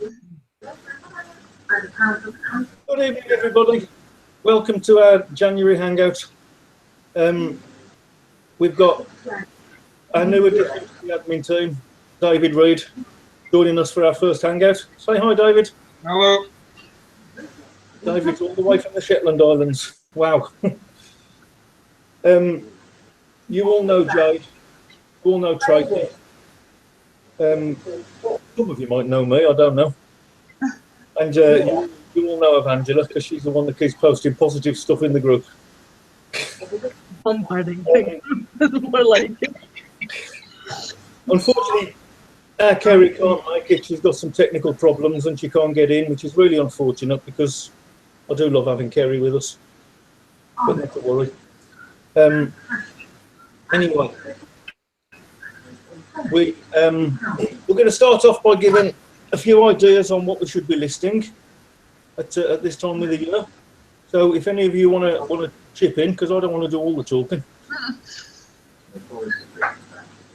Good evening, everybody. Welcome to our January Hangout. We've got our new addition to the admin team, David Reid, joining us for our first Hangout. Say hi, David. Hello. David's all the way from the Shetland Islands. Wow. You all know Jade. You all know Tracy. Some of you might know me, I don't know. And you all know of Angela because she's the one that keeps posting positive stuff in the group. Unfortunately, Kerry can't make it. She's got some technical problems and she can't get in, which is really unfortunate because I do love having Kerry with us. But not to worry. Anyway, we're going to start off by giving a few ideas on what we should be listing at this time of the year. So if any of you want to chip in, because I don't want to do all the talking.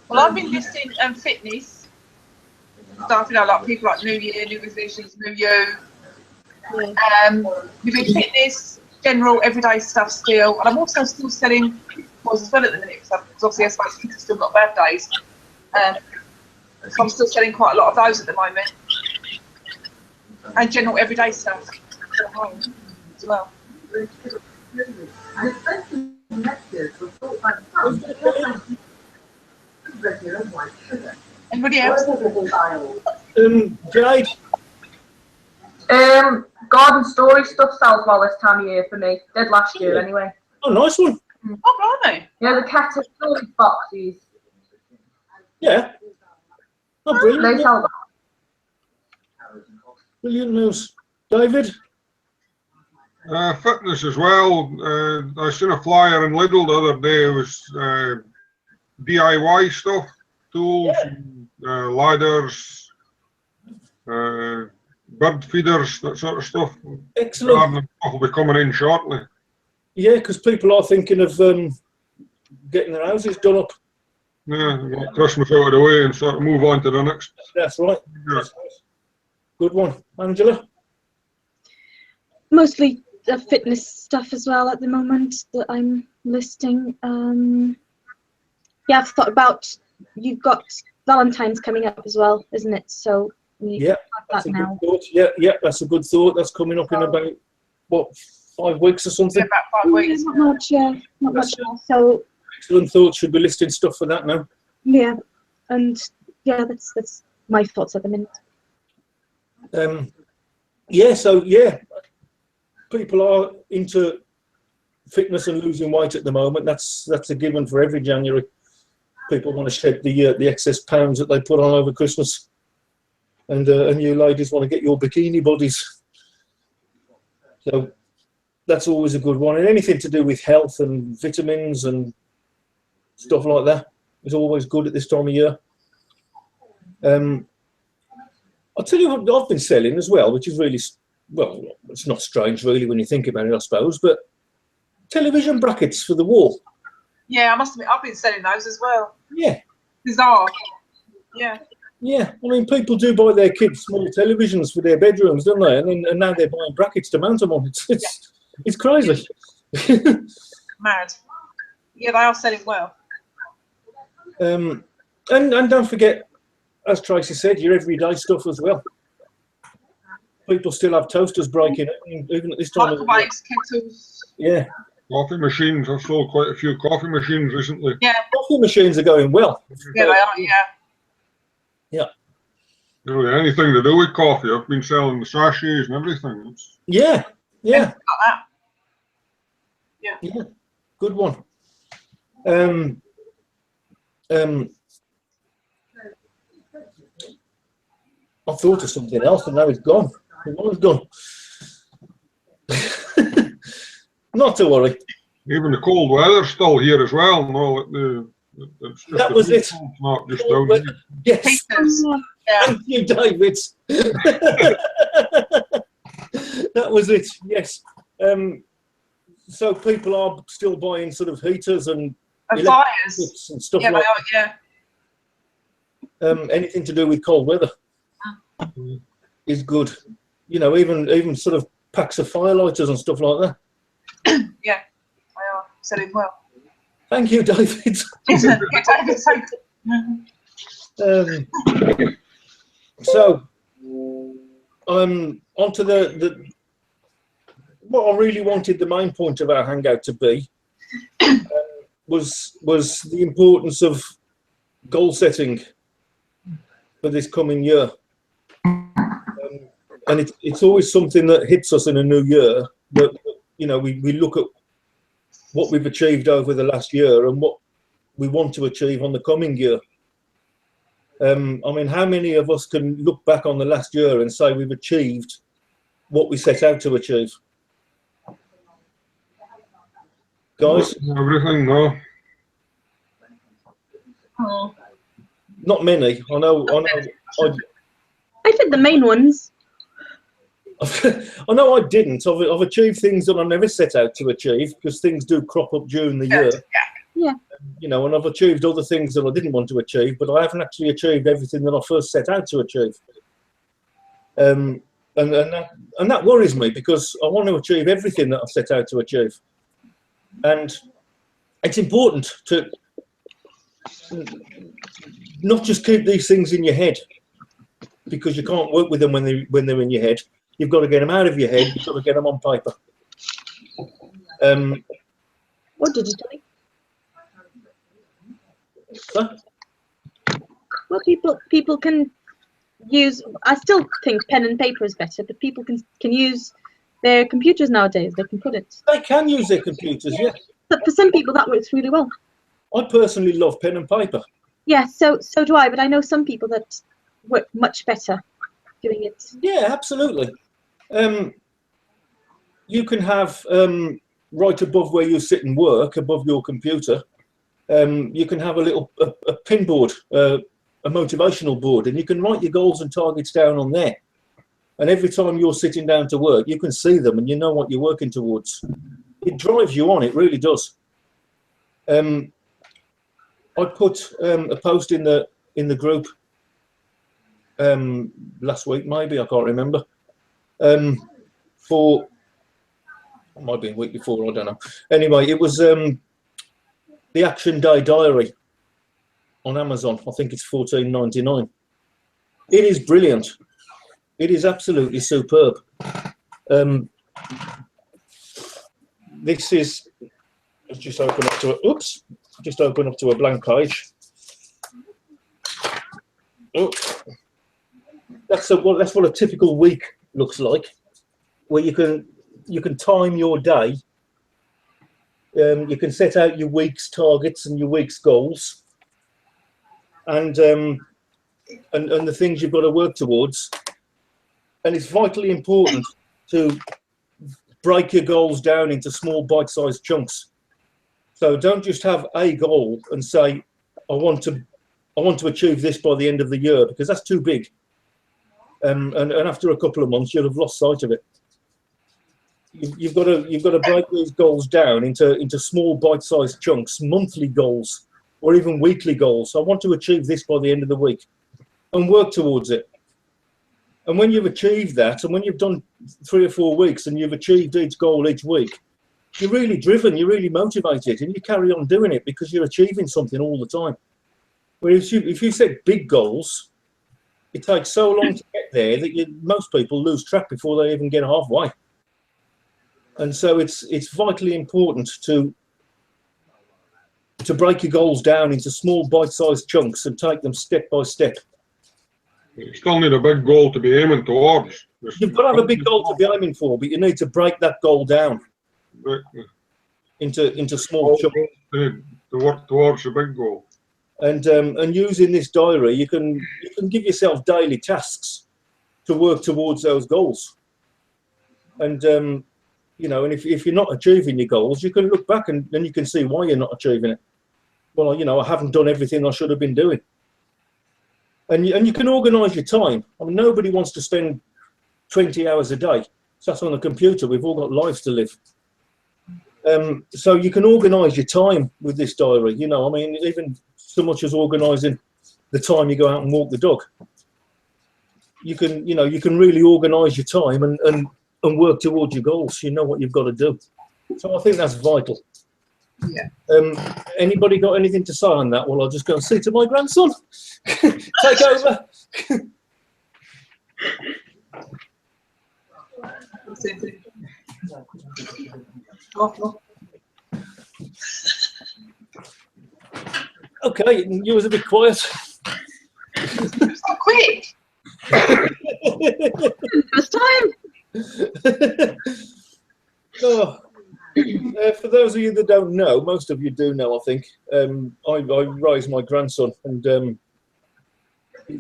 Well, I've been listing fitness stuff, you know, like people like New Year, New Resolutions, New You. We've been fitness, general, everyday stuff still, and I'm also still selling toys as well at the minute, because obviously I suppose kids have still got birthdays. So I'm still selling quite a lot of those at the moment. And general everyday stuff at home as well. Anybody else? Jade? Garden story stuff sells well this time of year for me. Did last year anyway. Oh, nice one. Oh, blimey. Yeah, the cat and story boxes. Yeah. Oh, brilliant. They sell that. Brilliant news. David? Fitness as well. I seen a flyer in Lidl the other day. It was DIY stuff, tools, ladders, bird feeders, that sort of stuff. Excellent. Will be coming in shortly. Yeah, because people are thinking of getting their houses done up. Yeah, get Christmas out of the way and sort of move on to the next. That's right. Yeah. That's nice. Good one. Angela? Mostly the fitness stuff as well at the moment that I'm listing. Yeah, I've thought about, you've got Valentine's coming up as well, isn't it? So we have that's that a now. good thought. Yeah, that's a good thought. That's coming up in about, what, 5 weeks or something? Yeah, about 5 weeks. Not much, not much more. So Excellent thought. Should be listing stuff for that now. yeah, and yeah, that's my thoughts at the minute. People are into fitness and losing weight at the moment. That's a given for every January. People want to shed the excess pounds that they put on over Christmas, and you ladies want to get your bikini bodies. So that's always a good one. And anything to do with health and vitamins and stuff like that is always good at this time of year. I'll tell you what I've been selling as well, which is really, well, it's not strange really when you think about it, I suppose, but television brackets for the wall. Yeah, I must admit, I've been selling those as well. Yeah. Bizarre. Yeah. Yeah, I mean, people do buy their kids small televisions for their bedrooms, don't they? And now they're buying brackets to mount them on. It's crazy. Mad. Yeah, they are selling well. And don't forget, as Tracy said, your everyday stuff as well. People still have toasters breaking, even at this time of the year. Microwaves, kettles. Yeah. Coffee machines. I've sold quite a few coffee machines recently. Yeah. Coffee machines are going well. Yeah, they are, yeah. Yeah. Really, anything to do with coffee. I've been selling the sachets and everything. Yeah. Like that. Yeah. Good one. I thought of something else and now it's gone. It's gone. Not to worry. Even the cold weather's still here as well. No, that was it. Not just down here. Yes. Yeah. Thank you, David. That was it. Yes. So people are still buying sort of heaters and fires and stuff yeah, like that. Yeah. Anything to do with cold weather. is good. You know, even sort of packs of firelighters and stuff like that. Yeah, they are selling well. Thank you, David. Yeah, David, thank you. So, onto the what I really wanted the main point of our hangout to be was the importance of goal setting for this coming year. And it's always something that hits us in a new year, that, you know, we look at what we've achieved over the last year and what we want to achieve on the coming year. I mean, how many of us can look back on the last year and say we've achieved what we set out to achieve? Guys? Everything, no. Oh. Not many. I know. I did the main ones. I know I didn't. I've achieved things that I never set out to achieve, because things do crop up during the year. Yeah. You know, and I've achieved other things that I didn't want to achieve, but I haven't actually achieved everything that I first set out to achieve. And that worries me, because I want to achieve everything that I've set out to achieve. And it's important to not just keep these things in your head, because you can't work with them when they're in your head. You've got to get them out of your head. You've got to get them on paper. What did you say? Huh? Well, people can use. I still think pen and paper is better, but people can use their computers nowadays. They can put it. They can use their computers, yeah. But for some people, that works really well. I personally love pen and paper. Yeah, so do I. But I know some people that work much better doing it. Yeah, absolutely. You can have right above where you sit and work, above your computer, you can have a little a pin board, a motivational board, and you can write your goals and targets down on there. And every time you're sitting down to work, you can see them and you know what you're working towards. It drives you on, it really does. I put a post in the group last week, maybe, I can't remember. For it might be a week before, I don't know. Anyway, it was the Action Day Diary on Amazon. I think it's $14.99. It is brilliant. It is absolutely superb. This is, let's just open up to a, oops, just open up to a blank page. Oh, that's what a typical week looks like, where you can time your day. You can set out your week's targets and your week's goals, and the things you've got to work towards. And it's vitally important to break your goals down into small bite-sized chunks. So don't just have a goal and say, I want to achieve this by the end of the year, because that's too big. And after a couple of months, you'll have lost sight of it. You've got to break these goals down into small bite-sized chunks, monthly goals, or even weekly goals. I want to achieve this by the end of the week, and work towards it. And when you've achieved that, and when you've done 3 or 4 weeks and you've achieved each goal each week, you're really driven, you're really motivated, and you carry on doing it because you're achieving something all the time. Whereas if you set big goals, it takes so long to get there that most people lose track before they even get halfway. And so it's vitally important to break your goals down into small bite-sized chunks and take them step by step. You still need a big goal to be aiming towards. You've got to have a big goal to be aiming for, but you need to break that goal down into small chunks. To work towards a big goal. And using this diary, you can give yourself daily tasks to work towards those goals. And you know, and if you're not achieving your goals, you can look back and then you can see why you're not achieving it. Well, you know, I haven't done everything I should have been doing. And you can organise your time. I mean, nobody wants to spend 20 hours a day. So that's on the computer. We've all got lives to live. So you can organise your time with this diary. You know, I mean, even so much as organising the time you go out and walk the dog. you can really organise your time and work towards your goals. You know what you've got to do. So I think that's vital. Yeah. Anybody got anything to say on that? Well, I'll just go and see to my grandson. Take over. Okay, you was a bit quiet. So quick. First time. Oh, for those of you that don't know, most of you do know, I think. I raised my grandson, and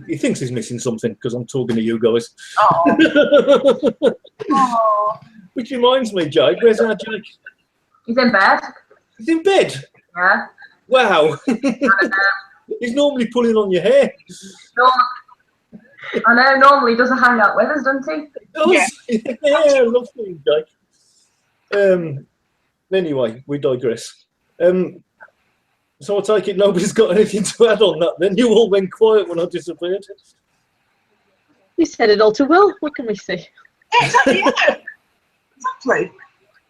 he thinks he's missing something because I'm talking to you guys. Oh. Oh. Which reminds me, Jake, where's our Jake? He's in bed. He's in bed. Yeah. Wow. He's normally pulling on your hair. No, I know, normally he does a hangout with us, doesn't he? Yeah, I love seeing Jake. Anyway, we digress. So I take it nobody's got anything to add on that then? You all went quiet when I disappeared. You said it all too well. What can we say? Yeah, exactly. Yeah. Exactly.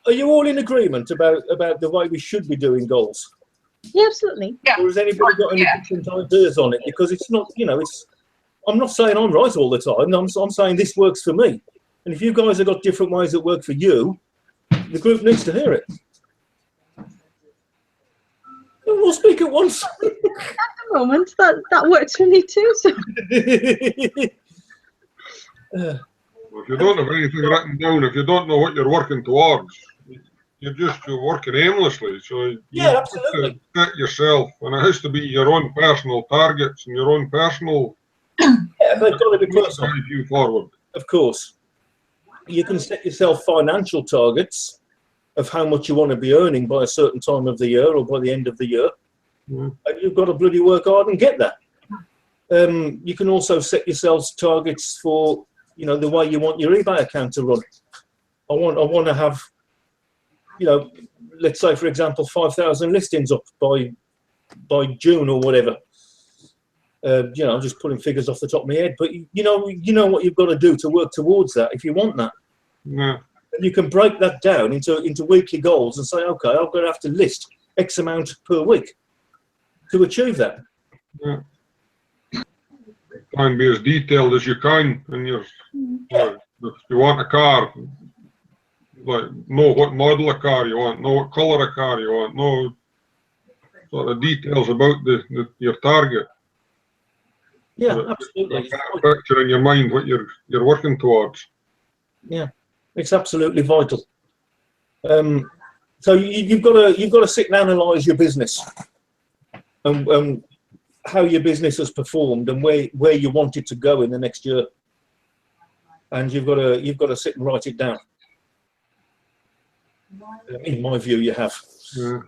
Are you all in agreement about the way we should be doing goals? Yeah, absolutely. Yeah. Or has anybody got any different ideas on it? Because it's not, I'm not saying I'm right all the time. I'm saying this works for me. And if you guys have got different ways that work for you, the group needs to hear it. We'll speak at once. At the moment, that works for me too. So. Well, if you don't have anything written down, if you don't know what you're working towards, you're working aimlessly. So you absolutely. have to set yourself, and it has to be your own personal targets and your own personal. Yeah, they've got to be personal. Drive you forward. Of course. You can set yourself financial targets of how much you want to be earning by a certain time of the year or by the end of the year. And you've got to bloody work hard and get that. You can also set yourselves targets for, the way you want your eBay account to run. I want to have, let's say, for example, 5,000 listings up by June or whatever. I'm just pulling figures off the top of my head, but you know what you've got to do to work towards that if you want that. Yeah. And you can break that down into weekly goals and say, okay, I'm going to have to list X amount per week to achieve that. Yeah. Try and be as detailed as you can, and if you want a car, like know what model of car you want, know what colour of car you want, know sort of details about your target. Yeah, So absolutely. a picture in your mind what you're working towards. Yeah, it's absolutely vital. So you've got to sit and analyse your business and how your business has performed and where you want it to go in the next year, and you've got to sit and write it down. In my view, you have. Yeah.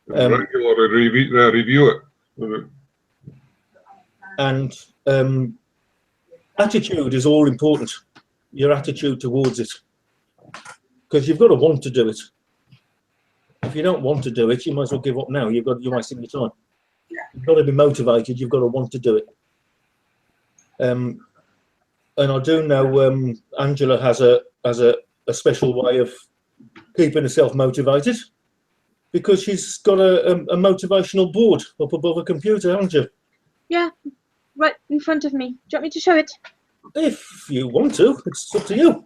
Regularly review it. And attitude is all important. Your attitude towards it, because you've got to want to do it. If you don't want to do it, you might as well give up now. You're wasting your time. You've got to be motivated. You've got to want to do it. And I do know Angela has a special way of keeping herself motivated, because she's got a motivational board up above her computer, haven't you? Yeah, right in front of me. Do you want me to show it? If you want to, it's up to you.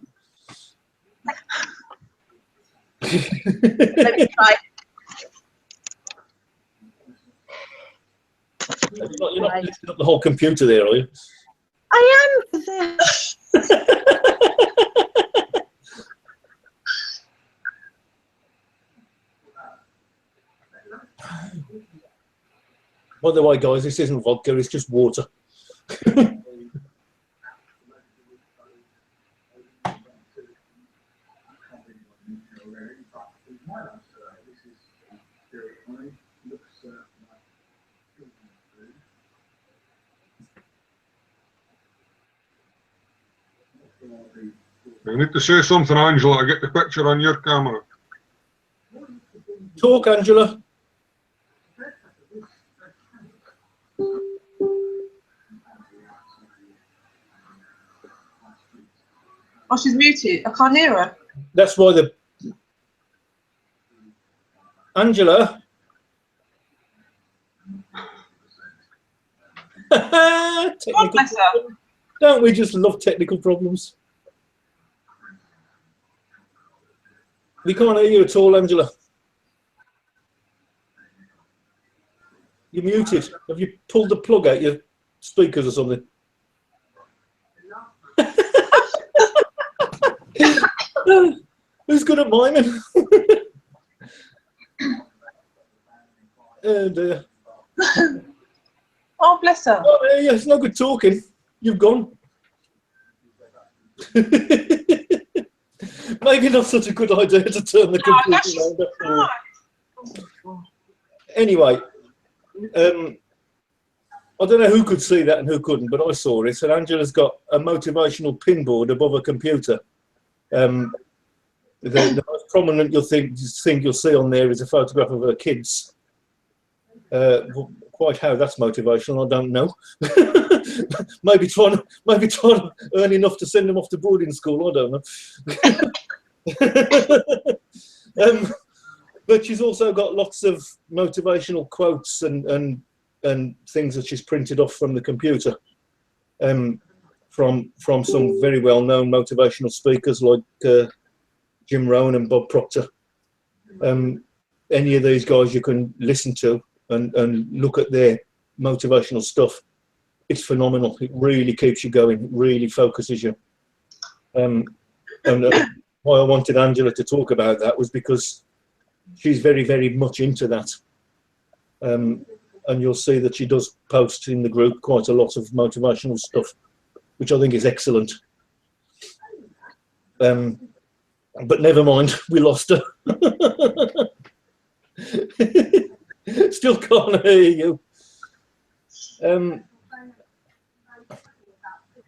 Let me try. You're not lifting up the whole computer there, are you? I am. By the way, guys, this isn't vodka, it's just water. You need to say something, Angela, to get the picture on your camera. Talk, Angela. Oh, she's muted. I can't hear her. That's why the Angela. God Technical bless her. Don't we just love technical problems? We can't hear you at all, Angela. You're muted. Have you pulled the plug out your speakers or something? Who's good at miming? Oh dear. Oh, bless her. Oh, yeah, it's no good talking. You've gone. Maybe not such a good idea to turn the computer around. Anyway, I don't know who could see that and who couldn't, but I saw it. And Angela's got a motivational pin board above her computer. The most prominent thing you'll see on there is a photograph of her kids. Quite how that's motivational, I don't know. maybe trying to earn enough to send them off to boarding school. I don't know. But she's also got lots of motivational quotes and things that she's printed off from the computer, from some very well-known motivational speakers like Jim Rohn and Bob Proctor. Any of these guys you can listen to and look at their motivational stuff. It's phenomenal. It really keeps you going. It really focuses you. And why I wanted Angela to talk about that was because she's very, very much into that. And you'll see that she does post in the group quite a lot of motivational stuff, which I think is excellent. But never mind, we lost her. Still can't hear you.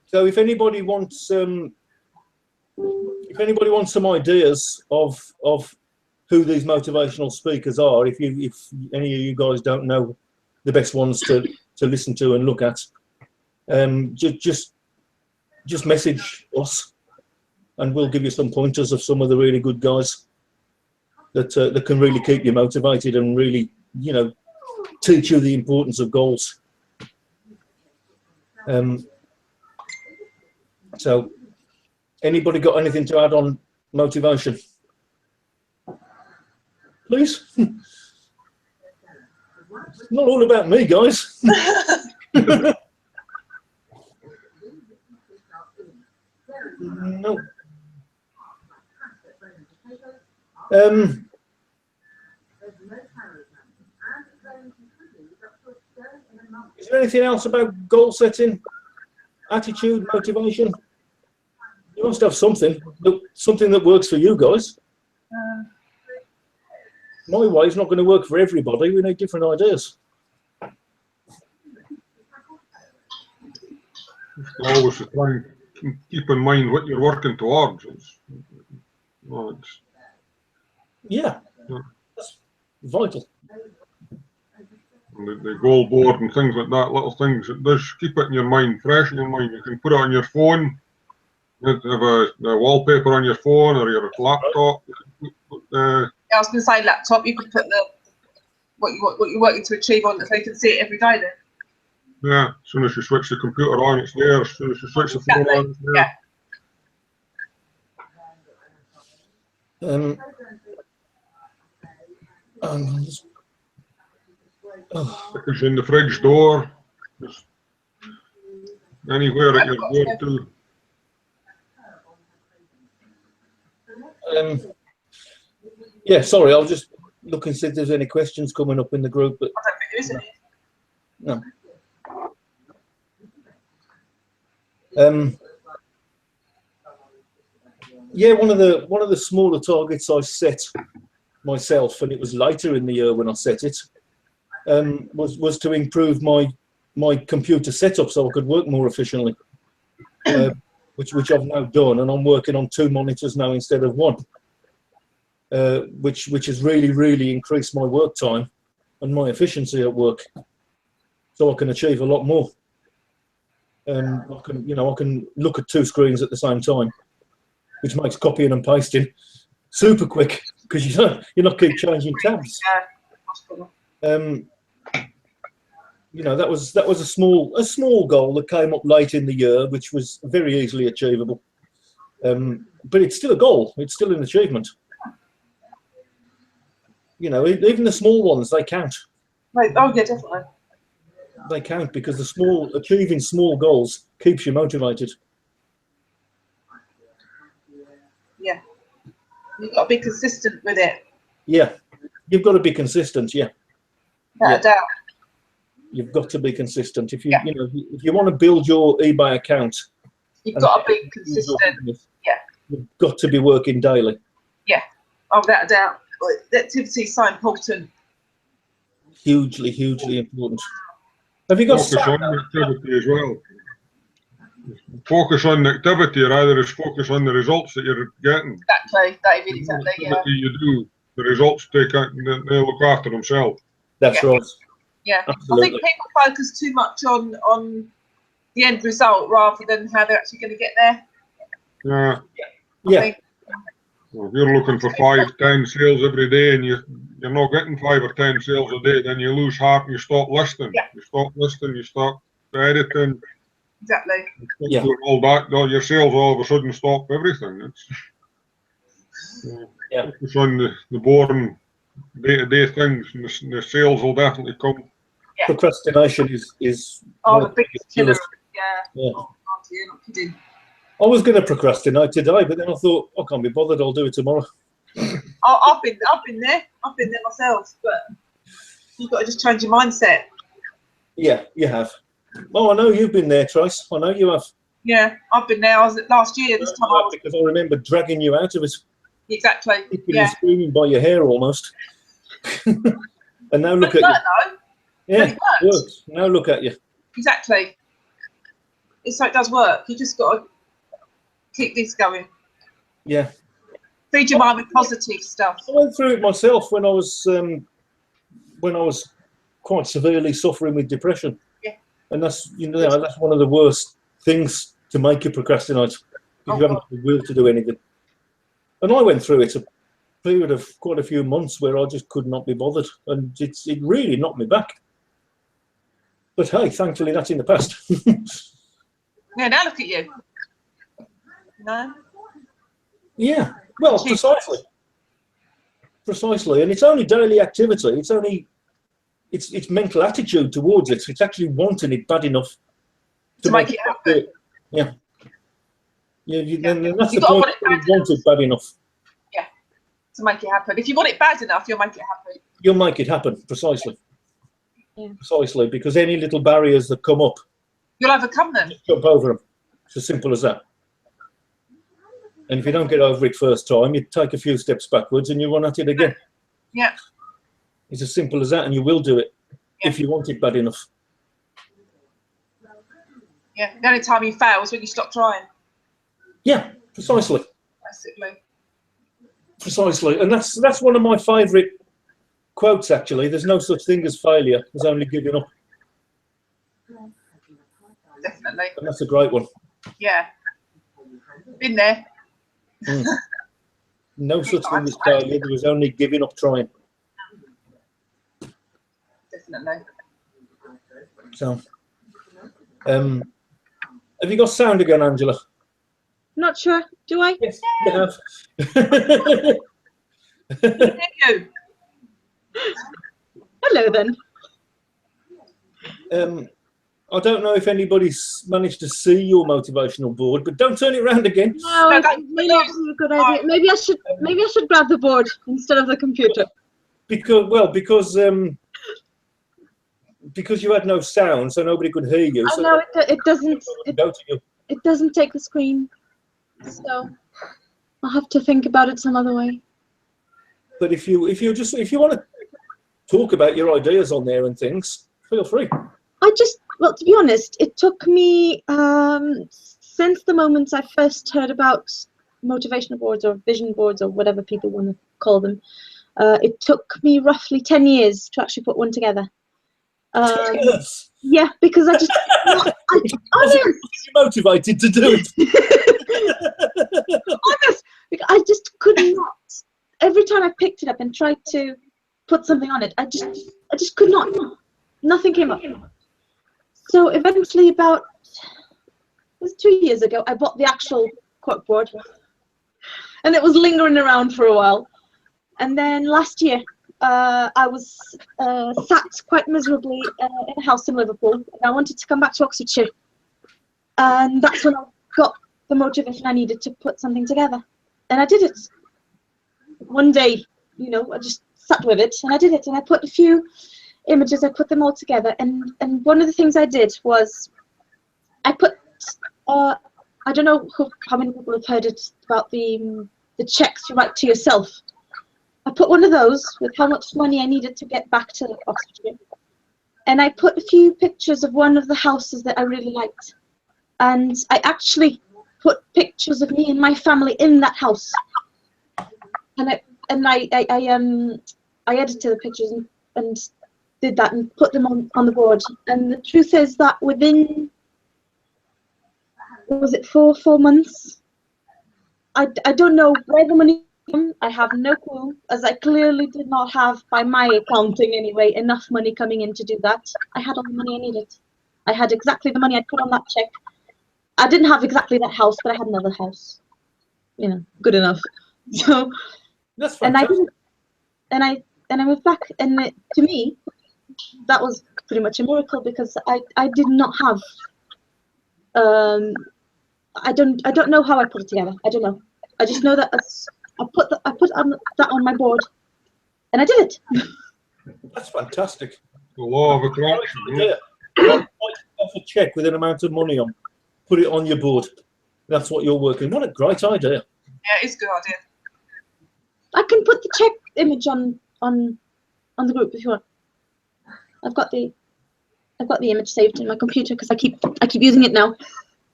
So if anybody wants some ideas of who these motivational speakers are, if any of you guys don't know the best ones to listen to and look at, just message us and we'll give you some pointers of some of the really good guys that can really keep you motivated and really, you know, teach you the importance of goals. So anybody got anything to add on motivation? Please. It's not all about me, guys. No. Is there anything else about goal setting, attitude, motivation? You must have something that works for you guys. My way is not going to work for everybody. We need different ideas. Always try and keep in mind what you're working towards. Yeah, that's vital. The goal board and things like that, little things, it does keep it in your mind, fresh in your mind. You can put it on your phone, you have a wallpaper on your phone or your laptop. I was going to say laptop. You could put what you're working to achieve on it, so you can see it every day. Then. Yeah, as soon as you switch the computer on, it's there. As soon as you switch the phone on, it's there. Yeah. It's in the fridge door, just anywhere that you're going to. Yeah, sorry, I'll just look and see if there's any questions coming up in the group. But I don't think there is any. no. Yeah, one of the smaller targets I set myself, and it was later in the year when I set it, was to improve my computer setup so I could work more efficiently, which I've now done, and I'm working on 2 monitors now instead of 1, which has really increased my work time and my efficiency at work, so I can achieve a lot more. I can look at 2 screens at the same time, which makes copying and pasting super quick because you're not keep changing tabs. You know, that was a small goal that came up late in the year, which was very easily achievable. But it's still a goal. It's still an achievement. You know, even the small ones, they count. Right. Oh yeah, definitely. They count because achieving small goals keeps you motivated. Yeah. You've got to be consistent with it. Yeah, you've got to be consistent. Yeah, Without a doubt. you've got to be consistent. If you Yeah. you know if you want to build your eBay account, You've got to be consistent. Yeah. You've got to be working daily. Yeah. Oh, without a doubt. The activity is so important. Hugely, hugely important. Have you got Focus on the activity as well. Focus on the activity rather than focus on the results that you're getting. Exactly, David. Exactly. The Yeah. activity you do, the results they look after themselves. That's Yeah. right. Yeah. Absolutely. I think people focus too much on the end result rather than how they're actually going to get there. Yeah. Yeah. I think, Well, if you're looking for 5, 10 sales every day and you're not getting 5 or 10 sales a day, then you lose heart and you stop listing. Yeah. You stop listing, you stop editing. exactly. Yeah. Doing all that, your sales all of a sudden stop everything. Yeah. Focus on the boring day-to-day things, and the sales will definitely come. Yeah. Procrastination is Oh, one the of biggest killers. killer. Yeah. Yeah. Oh, God, you're not kidding. I was going to procrastinate today, but then I thought, I can't be bothered. I'll do it tomorrow. I've been there. I've been there myself. But you've got to just change your mindset. Yeah, you have. Oh, I know you've been there, Trace. I know you have. Yeah, I've been there. I was last year. This time I was Because I remember dragging you out of it, exactly. kicking Yeah. and screaming by your hair almost. And now look But at you. though. Yeah, it worked. worked. Now look at you. Exactly. So it does work. You just got to keep this going. Yeah. Feed your mind with positive stuff. I went through it myself when I was quite severely suffering with depression. Yeah. And that's that's one of the worst things to make you procrastinate if Oh, you haven't God. the will to do anything. And I went through it a period of quite a few months where I just could not be bothered, and it really knocked me back. But hey, thankfully that's in the past. Yeah, now look at you. No? Yeah, well, precisely, and it's only daily activity. It's mental attitude towards it. It's actually wanting it bad enough To make it happen. Yeah. And that's You the gotta point. want it bad You want it bad enough. To make it happen. If you want it bad enough, you'll make it happen. You'll make it happen, precisely. Yeah. Precisely, because any little barriers that come up, You'll overcome them. jump over them. It's as simple as that. And if you don't get over it first time, you take a few steps backwards and you run at it again. Yeah. It's as simple as that, and you will do it if you want it bad enough. Yeah. The only time you fail is when you stop trying. Yeah, precisely. Basically. Precisely. And that's one of my favourite quotes, actually. There's no such thing as failure. There's only giving up. Definitely. And that's a great one. Yeah. Been there. Mm. No such thing as failure. There was only giving up trying. Definitely. So, have you got sound again, Angela? Not sure. Do I? Yes, you have. Thank you. Hello then. I don't know if anybody's managed to see your motivational board, but don't turn it around again. No, No, it that- may not be a good idea. Maybe I should grab the board instead of the computer. Because you had no sound, so nobody could hear you. I So know it doesn't. go to you. It doesn't take the screen, so I'll have to think about it some other way. But if you want to talk about your ideas on there and things, feel free. Well, to be honest, it took me since the moment I first heard about motivational boards or vision boards or whatever people want to call them. It took me roughly 10 years to actually put one together. Yes. Yeah, because I just You're motivated to do it. Honest, because I just could not. Every time I picked it up and tried to put something on it, I just could not. Nothing came up. So eventually, it was 2 years ago, I bought the actual corkboard, and it was lingering around for a while. And then last year, I was sat quite miserably in a house in Liverpool, and I wanted to come back to Oxfordshire. And that's when I got the motivation I needed to put something together. And I did it. One day, you know, I just sat with it, and I did it. And I put a few images, I put them all together. And one of the things I did was, I put, I don't know how many people have heard it about the checks you write to yourself. I put one of those with how much money I needed to get back to Oxfordshire. And I put a few pictures of one of the houses that I really liked. And I actually put pictures of me and my family in that house. And I edited the pictures and did that and put them on the board. And the truth is that within, was it four months? I don't know where the money. I have no clue, as I clearly did not have, by my accounting anyway, enough money coming in to do that. I had all the money I needed. I had exactly the money I'd put on that check. I didn't have exactly that house, but I had another house. You know, good enough. So, That's fantastic. And I moved back, and to me, that was pretty much a miracle, because I did not have. I don't know how I put it together. I don't know. I just know that I put that on my board, and I did it. That's fantastic. The law of attraction. Yeah. Write off a check with an amount of money on. Put it on your board. That's what you're working. What a great idea. Yeah, it's a good idea. I can put the check image on the group if you want. I've got the image saved in my computer because I keep using it now.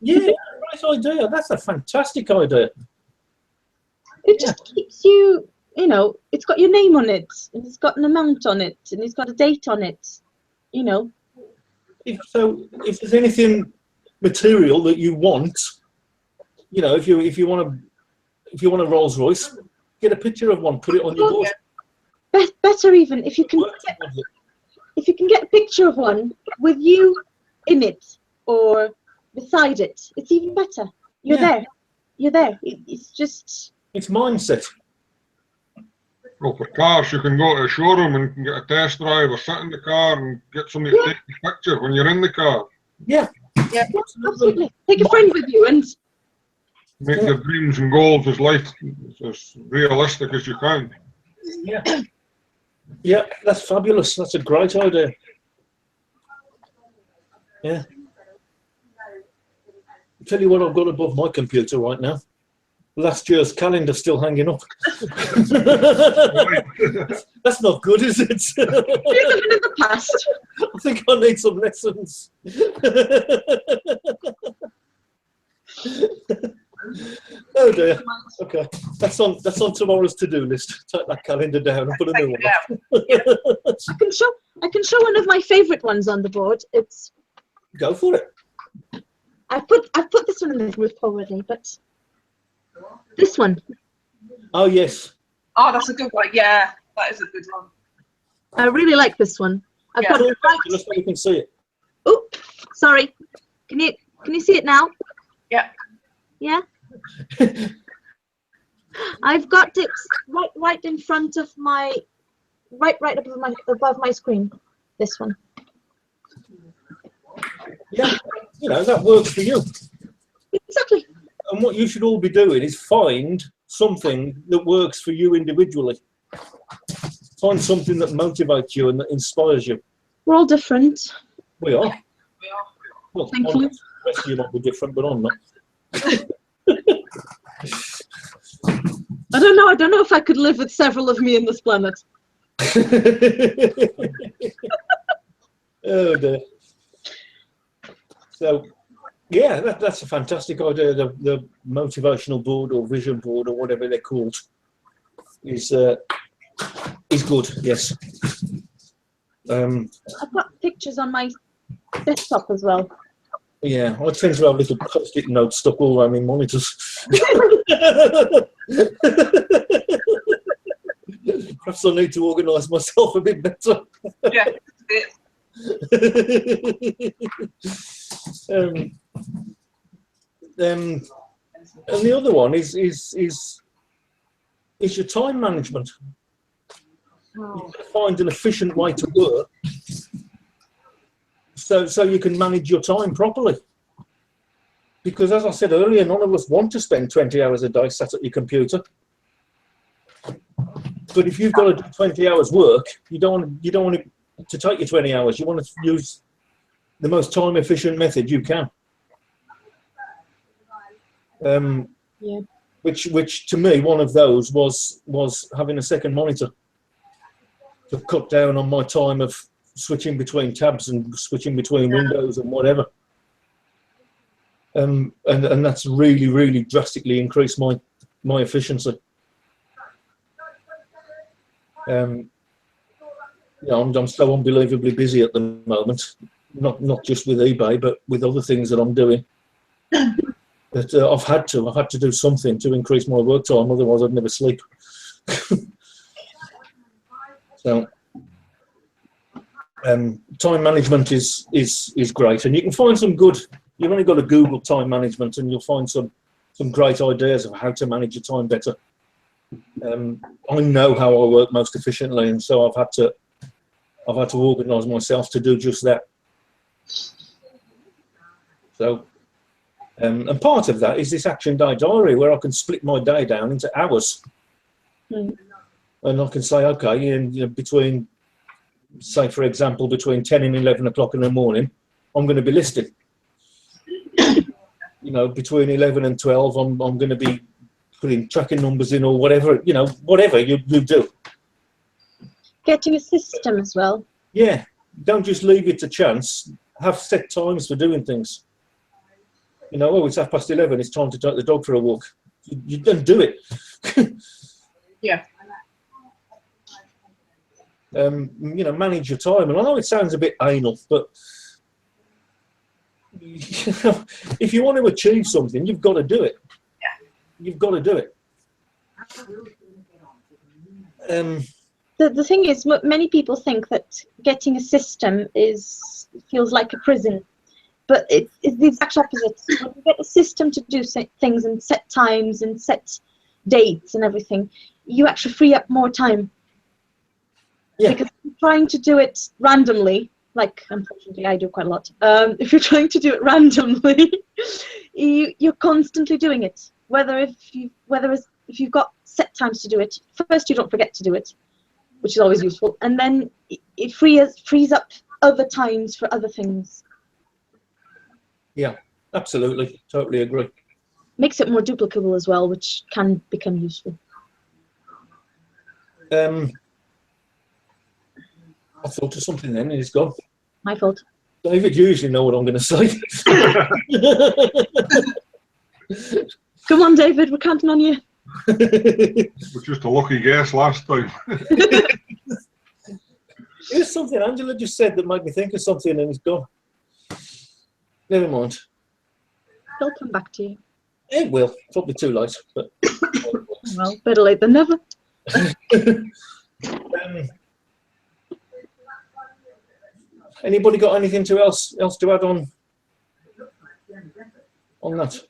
Yeah, great idea. That's a fantastic idea. It just keeps you, you know, it's got your name on it, and it's got an amount on it, and it's got a date on it, you know. If there's anything material that you want, you know, if you want a Rolls Royce, get a picture of one, put it on your board. Better even if you can get a picture of one with you in it or beside it, it's even better. You're there. It's just. It's mindset. Well, for cars, you can go to a showroom and get a test drive or sit in the car and get somebody to take a picture when you're in the car. Yeah. Yeah, absolutely. Take a friend with you and make your dreams and goals as realistic as you can. Yeah. Yeah, that's fabulous. That's a great idea. Yeah. I'll tell you what I've got above my computer right now. Last year's calendar still hanging up. That's not good, is it? you're living in the past. I think I need some lessons. Oh dear. Okay, that's on tomorrow's to-do list. Take that calendar down and put a new one up. I can show one of my favourite ones on the board. It's. Go for it. I've put this one in the group already, but this one. Oh yes. Oh, that's a good one. Yeah, that is a good one. I really like this one. I've got it right. Just so you can see it. Oh, sorry. Can you see it now? Yeah. Yeah. I've got it right in front of my right above my screen. This one. Yeah, you know, that works for you. Exactly. And what you should all be doing is find something that works for you individually. Find something that motivates you and that inspires you. We're all different. We are. We are. Well, Thank you. The rest of you might be different, but I'm not. I don't know if I could live with several of me in this planet. Oh dear. So, yeah, that's a fantastic idea. The motivational board or vision board or whatever they're called is good. Yes. I've got pictures on my desktop as well. Yeah, I tend to have little post-it notes stuck all around my monitors. Perhaps I need to organise myself a bit better. Yeah. And the other one is your time management. You find an efficient way to work, so you can manage your time properly. Because as I said earlier, none of us want to spend 20 hours a day sat at your computer. But if you've got to do 20 hours work, you don't want it to take you 20 hours. You want to use the most time efficient method you can. Yeah. Which to me, one of those was having a second monitor to cut down on my time of switching between tabs and switching between windows and whatever. And that's really drastically increased my efficiency. You know, I'm so unbelievably busy at the moment, not just with eBay, but with other things that I'm doing. That I've had to do something to increase my work time, otherwise I'd never sleep. So time management is great, and you can find some good. You've only got to Google time management, and you'll find some great ideas of how to manage your time better. I know how I work most efficiently, and so I've had to organise myself to do just that. So, and part of that is this action day diary, where I can split my day down into hours, and I can say, okay, and you know, between, say for example, between 10 and 11 o'clock in the morning, I'm going to be listing. You know, between 11 and 12, I'm going to be putting tracking numbers in, or whatever, you know, whatever you do. Getting a system as well. Yeah, don't just leave it to chance. Have set times for doing things. You know, oh, it's 11:30, it's time to take the dog for a walk. You don't do it. Yeah. You know, manage your time. And I know it sounds a bit anal, but you know, if you want to achieve something, you've got to do it. You've got to do it. The thing is, many people think that getting a system feels like a prison, but it's the exact opposite. When you get a system to do things and set times and set dates and everything, you actually free up more time. Yeah. Because if you're trying to do it randomly, like unfortunately I do quite a lot, if you're trying to do it randomly, you're constantly doing it. Whether if you've got set times to do it, first you don't forget to do it, which is always useful, and then it frees up other times for other things. Yeah, absolutely, totally agree. Makes it more duplicable as well, which can become useful. I thought of something then, and it's gone. My fault. David, you usually know what I'm going to say. Come on, David, we're counting on you. Was just a lucky guess last time. Here's something Angela just said that made me think of something, and it's gone. Never mind. They'll come back to you. It will. Probably too late, but Well, better late than never. Anybody got anything else to add on that?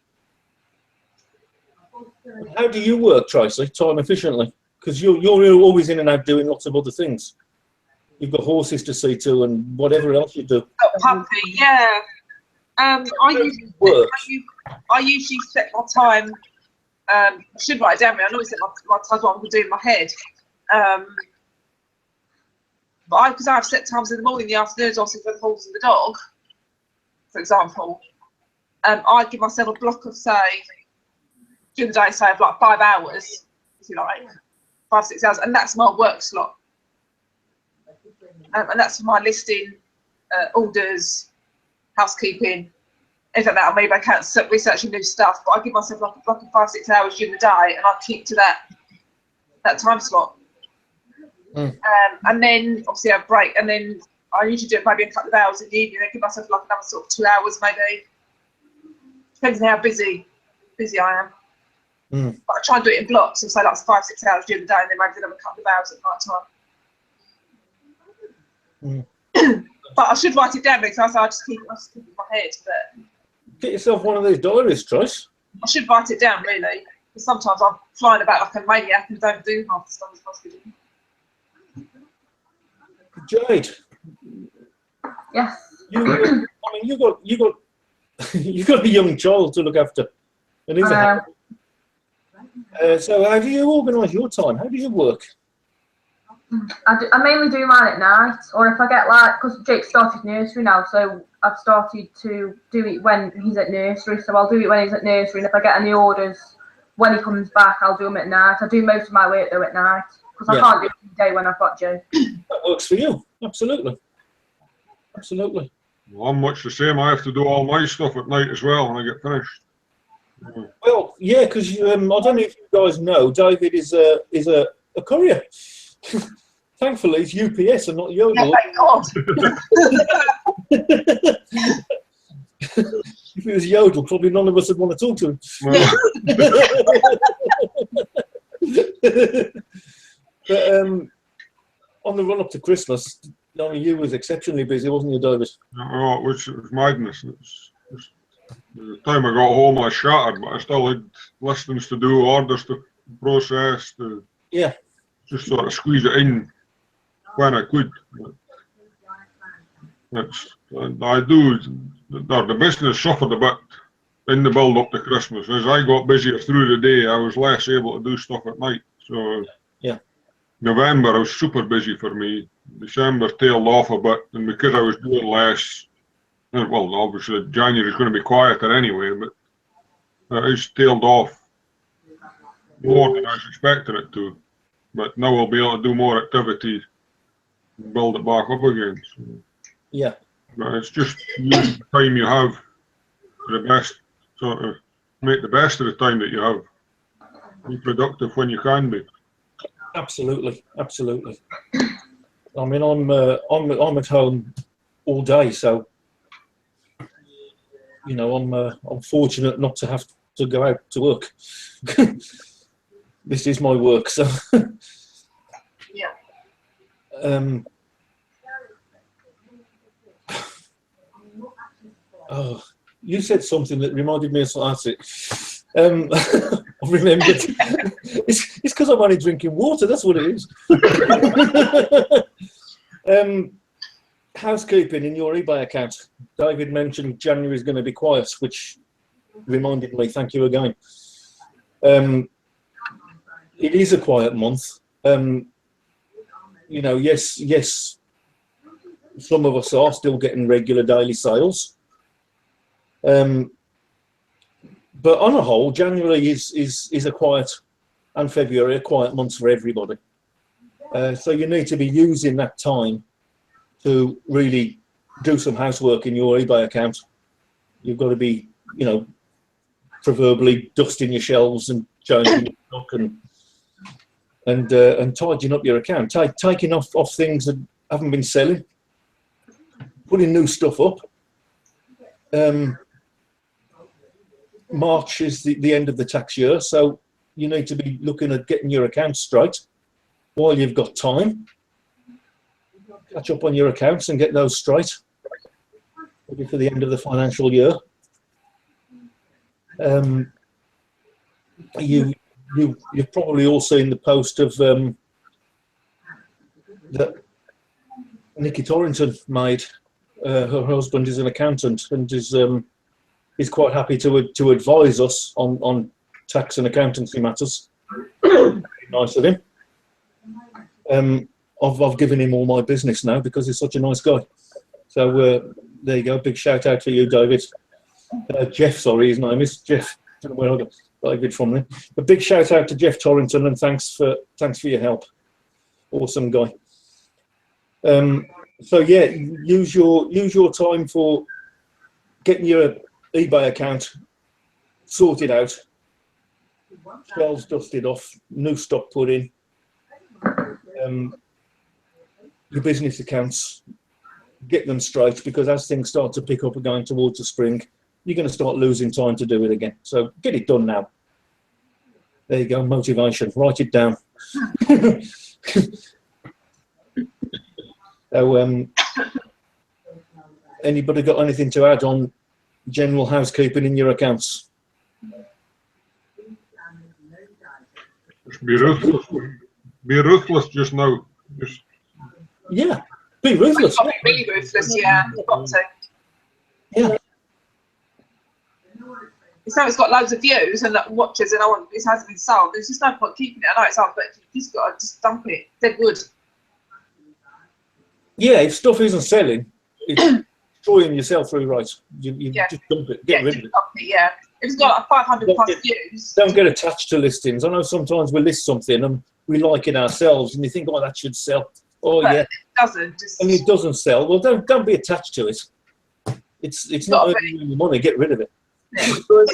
How do you work, Tracy, time efficiently? Because you're always in and out doing lots of other things. You've got horses to see to and whatever else you do. Oh, puppy, yeah. I usually set my time. I should write it down. I always set my times what I'm going to do in my head. But because I have set times in the morning, the afternoons, obviously for the horse and the dog, for example, I give myself a block of, say, during the day, say, of like 5 hours, if you like, 5-6 hours, and that's my work slot. And that's for my listing, orders, housekeeping, anything like that. Maybe I can't researching new stuff, but I give myself like a block of 5-6 hours during the day, and I keep to that time slot. And then obviously I break, and then I usually do it maybe a couple of hours in the evening. I give myself like another sort of 2 hours maybe Depends on how busy I am. Mm. But I try and do it in blocks, so say like 5-6 hours during the day, and then maybe another couple of hours at night time. But I should write it down because I just keep it in my head. But Get yourself one of these diaries, Trish. I should write it down really, because sometimes I'm flying about like a maniac and don't do half the stuff as possible. Jade, Yes. I mean, you got you got a young child to look after, and he's a so how do you organise your time? How do you work? I mainly do mine at night, or if I get because Jake started nursery now, so I've started to do it when he's at nursery. So I'll do it when he's at nursery, and if I get any orders when he comes back, I'll do them at night. I do most of my work though at night because I can't do it in the day when I've got Joe. That works for you, absolutely. Well, I'm much the same. I have to do all my stuff at night as well when I get finished. Well, yeah, because I don't know if you guys know, David is a courier. Thankfully, it's UPS and not Yodel. Yeah, thank God. If it was Yodel, probably none of us would want to talk to him. But on the run up to Christmas, I mean, you was exceptionally busy, wasn't you, David? Oh, which was madness. The time I got home, I shattered, but I still had listings to do, orders to process, just sort of squeeze it in when I could. I do. The business suffered a bit in the build up to Christmas. As I got busier through the day, I was less able to do stuff at night. So November was super busy for me. December tailed off a bit, and because I was doing less, well, obviously January is going to be quieter anyway, but it's tailed off more than I was expecting it to. But now we'll be able to do more activity and build it back up again. So, yeah. But it's just use the time you have for the best, sort of make the best of the time that you have. Be productive when you can be. Absolutely. I mean, I'm at home all day, so you know, I'm fortunate not to have to go out to work. This is my work, so yeah. Oh, you said something that reminded me of something. I've remembered. It's because I'm only drinking water. That's what it is. Housekeeping in your eBay account. David mentioned January is going to be quiet, which reminded me. Thank you again. It is a quiet month. You know, yes. Some of us are still getting regular daily sales. But on a whole, January is a quiet, and February a quiet month for everybody. So you need to be using that time to really do some housework in your eBay account. You've got to be, you know, proverbially dusting your shelves and changing your stock and tidying up your account, taking off things that haven't been selling, putting new stuff up. March is the end of the tax year, so you need to be looking at getting your accounts straight while you've got time. Catch up on your accounts and get those straight ready for the end of the financial year. You've probably all seen the post of that Nikki Torrington made. Her husband is an accountant and is quite happy to advise us on tax and accountancy matters. Very nice of him. I've given him all my business now because he's such a nice guy. So there you go. Big shout out to you, David. Jeff, sorry, his name is Jeff. I don't know where I got David from there. A big shout out to Jeff Torrington and thanks for your help. Awesome guy. So yeah, use your time for getting your eBay account sorted out, shelves dusted off, new stock put in, your business accounts, get them straight, because as things start to pick up again towards the spring, you're going to start losing time to do it again. So get it done now. There you go, motivation. Write it down. So, anybody got anything to add on general housekeeping in your accounts? Just be ruthless. Be ruthless just now. Just Yeah, be ruthless. Got to be really ruthless, yeah. You've got to. Yeah. It's now it's got loads of views and watches, and this hasn't been sold. There's just no point keeping it. I know it's hard, but you just got to just dump it. Dead good. Yeah, if stuff isn't selling, it's destroying your sell-through rate. You Yeah. just dump it, get rid of it. Dump it, yeah. If it's got like 500 plus views. Don't get attached to listings. I know sometimes we list something and we like it ourselves, and you think, oh, that should sell. Oh, But yeah. it doesn't. Just, And it doesn't sell. Well, don't be attached to it. It's not earning you money. Get rid of it. yeah. You've got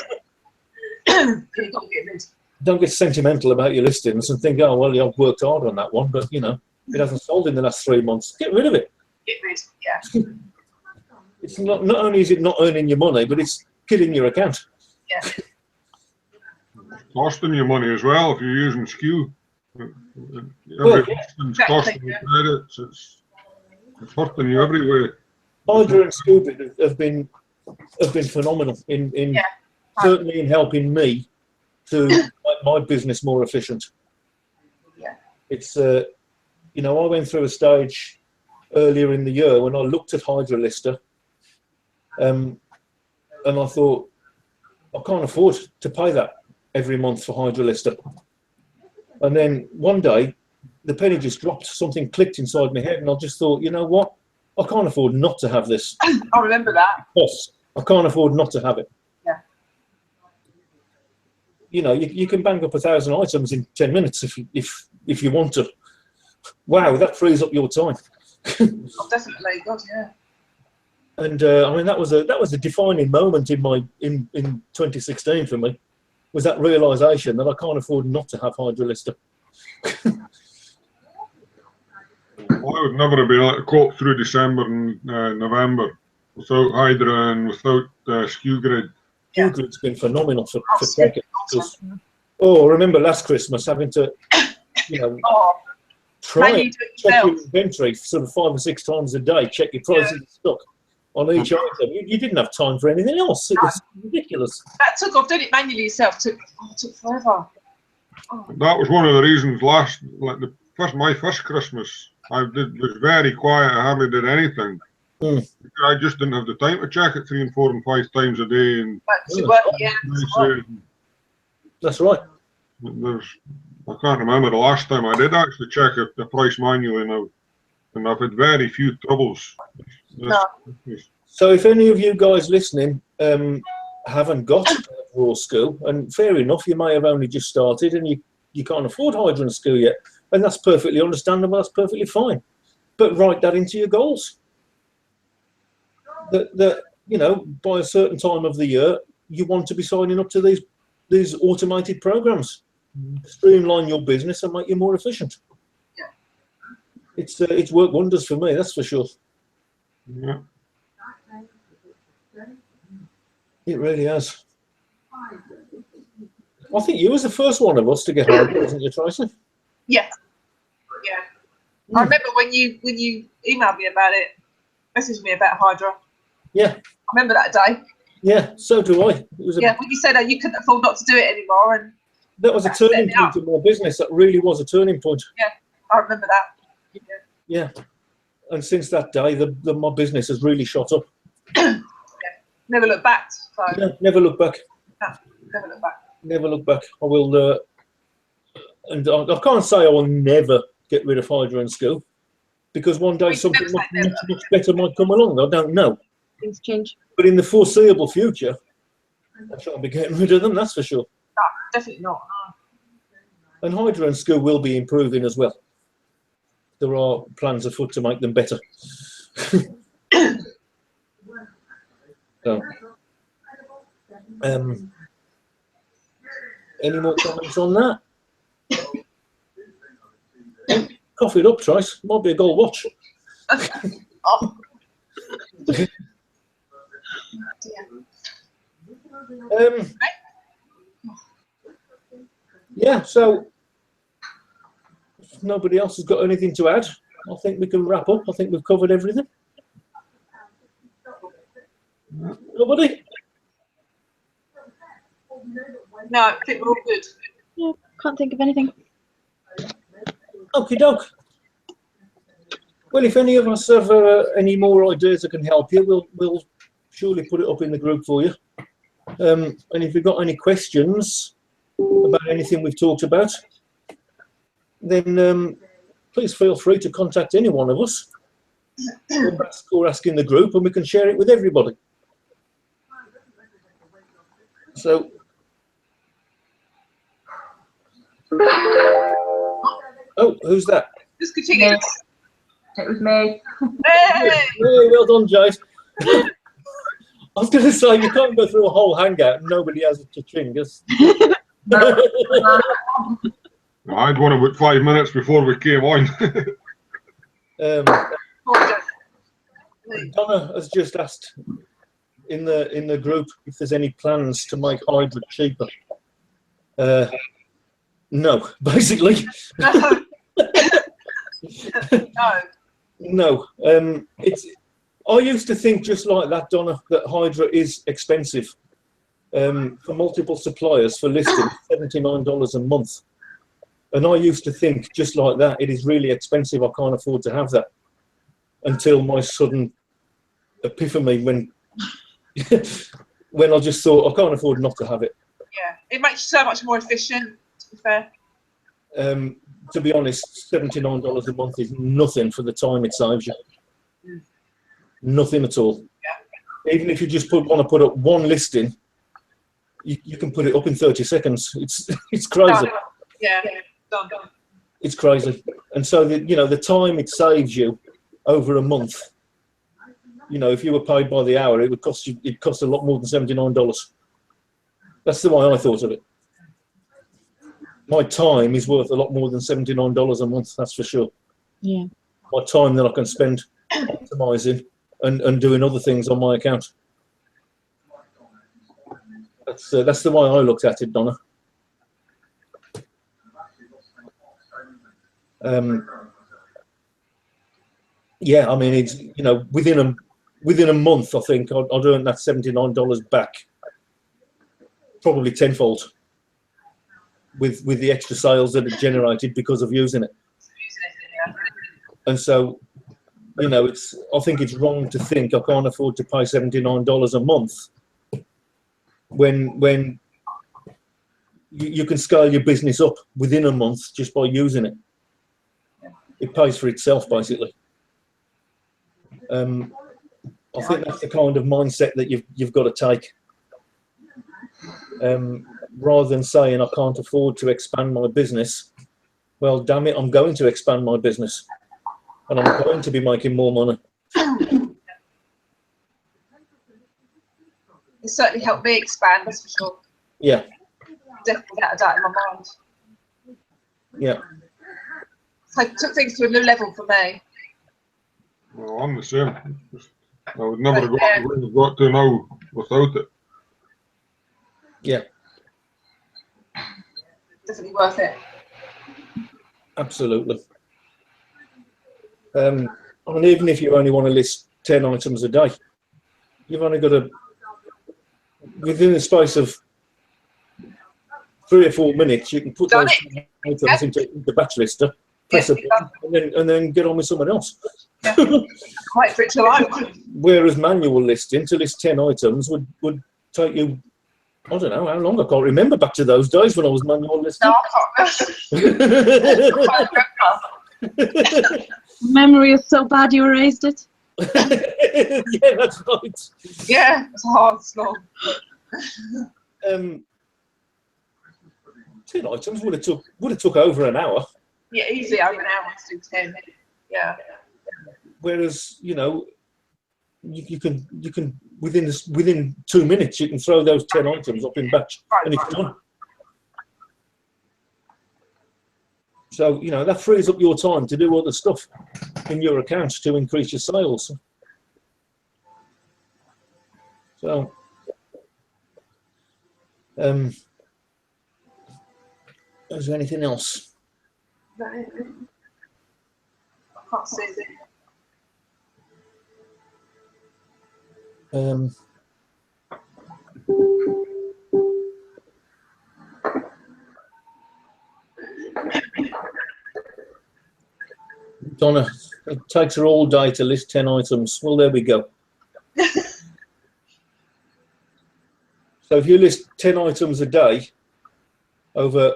to get rid. Don't get sentimental about your listings and think, oh, well, I've worked hard on that one, but, you know, it hasn't sold in the last 3 months. Get rid of it. Get rid, yeah. It's not only is it not earning your money, but it's killing your account. Yeah. costing you money as well if you're using SKU. Well, Everything's costing you credits. It's hurting you every way. Hydra and Scuba have been phenomenal in certainly in helping me to make my business more efficient. Yeah. It's you know, I went through a stage earlier in the year when I looked at Hydra Lister, and I thought, I can't afford to pay that every month for Hydra Lister. And then one day, the penny just dropped. Something clicked inside my head, and I just thought, you know what? I can't afford not to have this. I remember that. Yes, I can't afford not to have it. Yeah. You know, you can bang up 1,000 items in 10 minutes if you want to. Wow, that frees up your time. Oh, definitely. God, yeah. And I mean, that was a defining moment in 2016 for me. Was that realization that I can't afford not to have Hydra Lister. Well, I would never have been able to cope through December and November without Hydra and without SKU Grid. Yeah. SKU Grid's been phenomenal for SKU checking. Oh, I remember last Christmas having to, you know, Oh, try maybe and do it check your yourself. inventory sort of 5 or 6 times a day, check your prices of stock on each item. You didn't have time for anything else. It was ridiculous. That took off. Doing it manually yourself took forever. Oh. That was one of the reasons my first Christmas, was very quiet. I hardly did anything. I just didn't have the time to check it 3 and 4 and 5 times a day. And That's right. I can't remember the last time I did actually check the price manually now, and I've had very few troubles. No. So if any of you guys listening haven't got a raw school, and fair enough, you may have only just started and you can't afford Hydra and school yet, and that's perfectly understandable, that's perfectly fine. But write that into your goals. That you know, by a certain time of the year, you want to be signing up to these automated programs. Streamline your business and make you more efficient. Yeah. It's worked wonders for me, that's for sure. Yeah. It really has. I think you was the first one of us to get Hydra, wasn't you, Tracy? Yeah. Yeah. I remember when you emailed me about it, messaged me about Hydra. Yeah. I remember that day. Yeah, so do I. It was When you said that you couldn't afford not to do it anymore, and that was a turning point in my business. That really was a turning point. I remember that. Yeah. And since that day, my business has really shot up. Never look back. So. Yeah, never look back. No, never look back. Never look back. I will, and I can't say I will never get rid of Hydra in school, because one day something much better might come along. I don't know. Things change. But in the foreseeable future, I shan't be getting rid of them, that's for sure. No, definitely not. No. And Hydra and school will be improving as well. There are plans afoot to make them better. So, any more comments on that? Cough it up, Trice. Might be a gold watch. Oh. Yeah, so if nobody else has got anything to add, I think we can wrap up. I think we've covered everything. Nobody? No, I think we're all good. Yeah, can't think of anything. Okie doke. Well, if any of us have any more ideas that can help you, we'll surely put it up in the group for you. And if you've got any questions about anything we've talked about, then please feel free to contact any one of us or ask in the group, and we can share it with everybody. So, oh, who's that? Just continue. It was me. Hey! Hey, well done, Jace. I was going to say, you can't go through a whole hangout and nobody has a cha-ching. I had one about 5 minutes before we came on. Donna has just asked in the group if there's any plans to make Hydra cheaper. No, basically. No. I used to think just like that, Donna, that Hydra is expensive for multiple suppliers for listing, $79 a month. And I used to think just like that, it is really expensive. I can't afford to have that. Until my sudden epiphany when when I just thought I can't afford not to have it. Yeah, it makes you so much more efficient, to be fair. To be honest, $79 a month is nothing for the time it saves you. Nothing at all. Yeah. Even if you just want to put up one listing, you can put it up in 30 seconds. It's crazy. Yeah, done. It's crazy. And so the time it saves you over a month, if you were paid by the hour, it'd cost a lot more than $79. That's the way I thought of it. My time is worth a lot more than $79 a month, that's for sure. Yeah. My time that I can spend optimizing and doing other things on my account. That's the way I looked at it, Donna. Yeah, I mean, it's within a month, I think I'd earn that $79 back, probably tenfold, with the extra sales that it generated because of using it. And so, I think it's wrong to think I can't afford to pay $79 a month when you can scale your business up within a month just by using it. It pays for itself, basically. I think that's the kind of mindset that you've got to take. Rather than saying I can't afford to expand my business, well, damn it, I'm going to expand my business, and I'm going to be making more money. It certainly helped me expand, that's for sure. Yeah. Definitely without a doubt in my mind. Yeah. So it took things to a new level for me. Well, I'm the same. I would never have got to where I've got to now without it. Yeah. Definitely worth it. Absolutely. And even if you only want to list 10 items a day, you've only got to, within the space of 3 or 4 minutes, you can put those items into the batch lister, press a button, and then get on with someone else. Yeah. Quite for it to like. Whereas manual listing, to list 10 items would take you, I don't know how long. I can't remember back to those days when I was manual listing. No, I can't. Memory is so bad you erased it. Yeah, that's right. Yeah, it's a hard slog. 10 items would have took over an hour. Yeah, easily over an hour to do 10. Yeah. Whereas you can within 2 minutes you can throw those 10 items up in batch and it's done. So that frees up your time to do other stuff in your account to increase your sales. So Is there anything else? No, I can't see it. Donna, it takes her all day to list 10 items. Well, there we go. So if you list 10 items a day over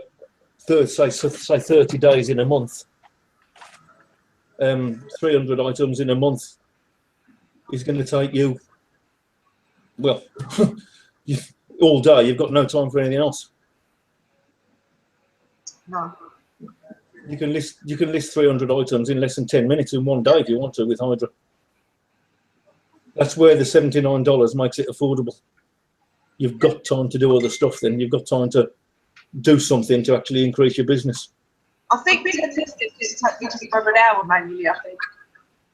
say 30 days in a month, 300 items in a month is going to take you, well, all day. You've got no time for anything else. No. You can list 300 items in less than 10 minutes in one day if you want to with Hydra. That's where the $79 makes it affordable. You've got time to do other stuff then. You've got time to do something to actually increase your business. I think we did this used to take me just over an hour manually, I think.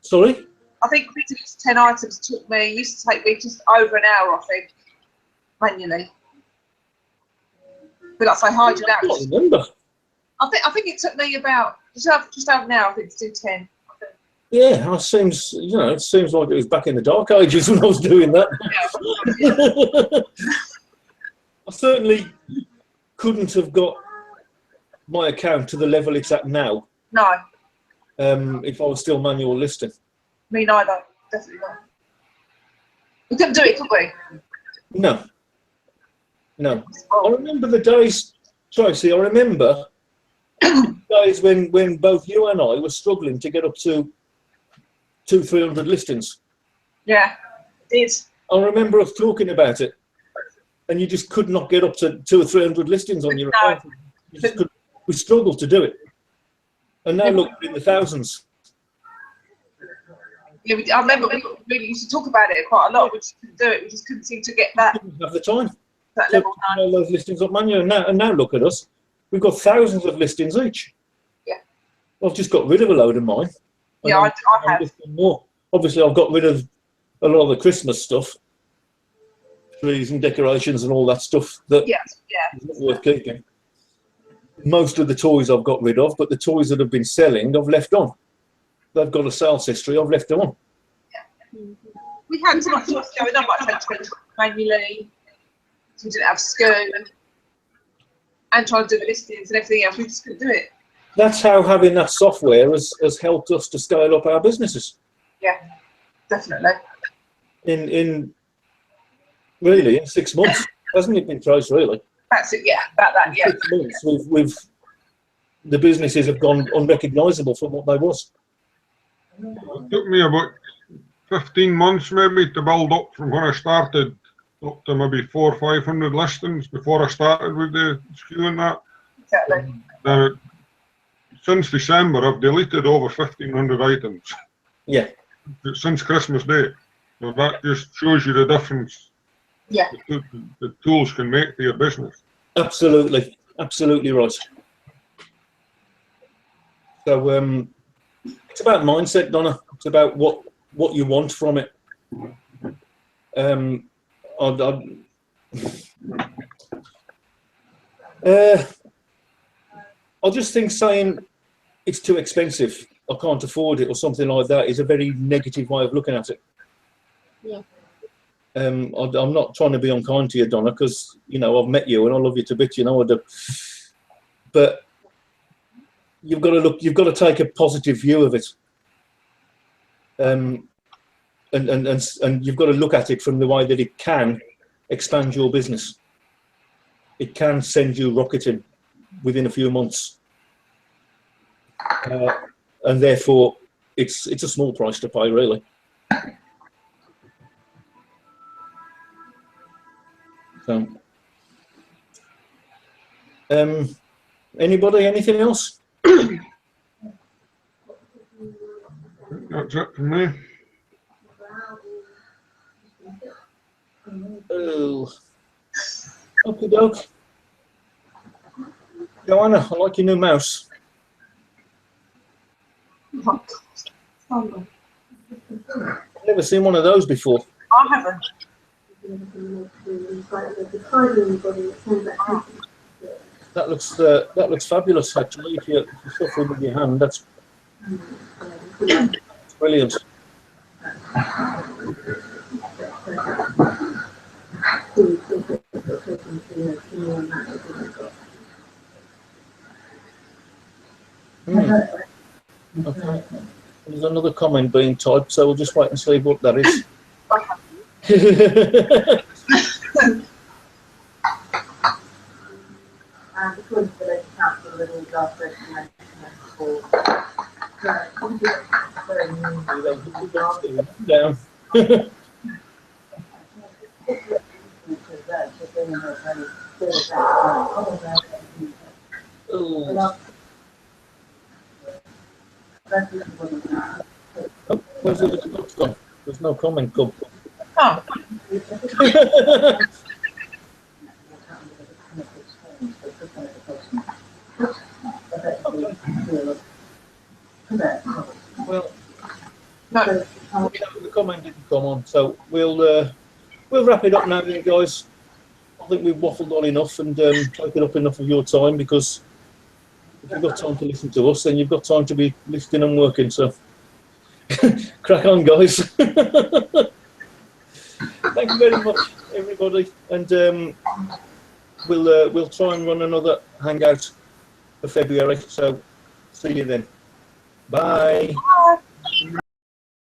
Sorry? I think we did 10 items used to take me just over an hour, I think, manually. But that's like Hydra now. I can't remember. I think it took me about just over an hour, I think, to do 10. Yeah, it seems like it was back in the dark ages when I was doing that. I certainly couldn't have got my account to the level it's at now. No. If I was still manual listing. Me neither, definitely not. We couldn't do it, could we? No. No. I remember the days, Tracy, I remember days when both you and I were struggling to get up to 200-300 listings. Yeah, it did. I remember us talking about it, and you just could not get up to 200 or 300 listings on your account. You just could, we struggled to do it, and now look, we're in the thousands. Yeah, I remember we used to talk about it quite a lot. We just couldn't do it. We just couldn't seem to get that. We didn't have the time. That to level put all those listings up manually, and now look at us. We've got thousands of listings each. Yeah. I've just got rid of a load of mine. Yeah, I have. Listing more. Obviously, I've got rid of a lot of the Christmas stuff, trees and decorations and all that stuff that is not worth keeping. Most of the toys I've got rid of, but the toys that have been selling, I've left on. They've got a sales history, I've left them on. Yeah. We had so much stuff going on, like trying to manually. So we didn't have school and trying to do the listings and everything else. We just couldn't do it. That's how having that software has helped us to scale up our businesses. Yeah, definitely. In 6 months, hasn't it been, Trace? Really? That's it. Yeah, about that. Yeah. 6 months, the businesses have gone unrecognisable from what they was. It took me about 15 months maybe to build up from when I started up to maybe 400 or 500 listings before I started with the SKU and that. Exactly. Since December, I've deleted over 1,500 items. Yeah. Since Christmas Day. So that just shows you the difference. Yeah. The tools can make to your business. Absolutely. Absolutely right. So it's about mindset, Donna. It's about what you want from it. I just think saying it's too expensive, I can't afford it, or something like that is a very negative way of looking at it. Yeah. I'm not trying to be unkind to you, Donna, because I've met you and I love you to bits, I do. But you've got to take a positive view of it. And you've got to look at it from the way that it can expand your business. It can send you rocketing within a few months, and therefore it's a small price to pay, really. So, anybody, anything else? That's it from me. Oh, okie doke. Joanna, I like your new mouse. I've never seen one of those before. I haven't. That looks fabulous actually. If you're suffering with your hand, that's brilliant. Okay. There's another comment being typed, so we'll just wait and see what that is. Down. Oh, where's the little box gone? There's no comment come. Oh, Well, no. the comment didn't come on, so we'll wrap it up now, then, guys. I think we've waffled on enough and taken up enough of your time, because if you've got time to listen to us, then you've got time to be listening and working. So, crack on, guys. Thank you very much, everybody, and we'll try and run another hangout for February. So, see you then. Bye.